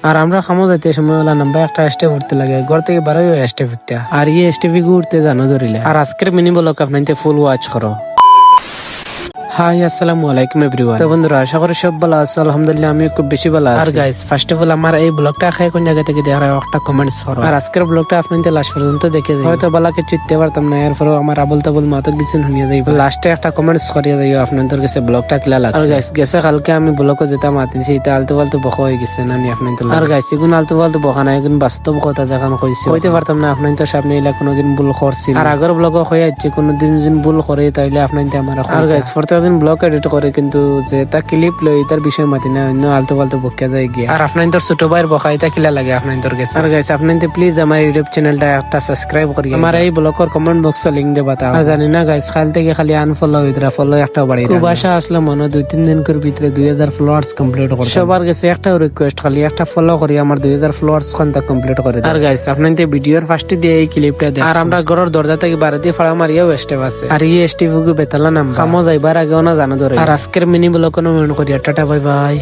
আর আমরা খামো যাইতে সময় হলা নাম্বার একটা স্টেপ উঠতে লাগে ঘর থেকে বারোই স্টেপ একটা আর স্টেপি উঠতে জানো ধরিলে আর আজকের মিনি ব্লগ আপনাকে ফুল ওয়াচ করো। হাই আসসালামু আলাইকুম এভরিওয়ান। তো বন্ধুরা আশা করি সব ভালো আছো, আলহামদুলিল্লাহ আমি খুব বেশি ভালো আছি। আর গাইস ফার্স্ট অফ অল আমার এই ব্লগটা খাই কোন জায়গা থেকে দেখার একটা কমেন্টস করো। আর আজকের ব্লগটা আপনাদের লাস্ট পর্যন্ত দেখে যাই, হয়তো বালা কিছু চিনতে পারতাম না, এরপরও আমার আবল তাবল মাথা কিছু শুনিয়ে যাই, লাস্টে একটা কমেন্টস করিয়ে যাই আপনাদের কাছে ব্লগটা কিলা লাগছে। আর গাইস গেছে কালকে আমি ব্লগে যেটা মাতিছি এটা আলতু ফালতু বকা হয়ে গেছে না নি আপনাদের। আর গাইস এগুন আলতু ফালতু বকা না, এগুন বাস্তব কথা যখন কইছি হইতে পারতাম না আপনাদের সামনে এলা কোনোদিন ভুল করছি। আর আগের ব্লগে হয়ে যাচ্ছে কোনোদিন যদি ভুল করে তাইলে আপনাদের আমার। আর গাইস প্রত্যেকদিন ব্লগ এডিট করে কিন্তু যে তা ক্লিপ লই তার বিষয় মাতি না, অন্য আলতু ফালতু বকা যায় গিয়া। আর আপনাদের ছোট ভাইয়ের বকা এটা কিলা লাগে আপনাদের কাছে। আর গাইস আপনাদের প্লিজ আমার ইউটিউব চ্যানেলটা একটা সাবস্ক্রাইব করি, আমার এই ব্লগের কমেন্ট বক্সে লিংক দে বাতা। আর জানি না গাইস কাল থেকে খালি আনফলো হইতরা, ফলো একটা বাড়াই খুব আশা আসলে মনে 2-3 দিন করে ভিতরে 2000 ফলোয়ার্স কমপ্লিট করব। সবার কাছে একটা রিকোয়েস্ট, খালি একটা ফলো করি আমার 2000 ফলোয়ার্স কোনটা কমপ্লিট করে। আর গাইস আপনাদের ভিডিওর ফার্স্টে দিয়ে এই ক্লিপটা দেখ। আর আমরা ঘরের দরজা থেকে বাইরে দিয়ে ফাড়া মারিয়াও স্টেপ আছে, আর এই স্টেপগুলো বেতালা নাম কামো যাইবার আগেও না জানা ধরে। আর আজকের মিনি ব্লগ কোনো মনে করি টাটা বাই বাই।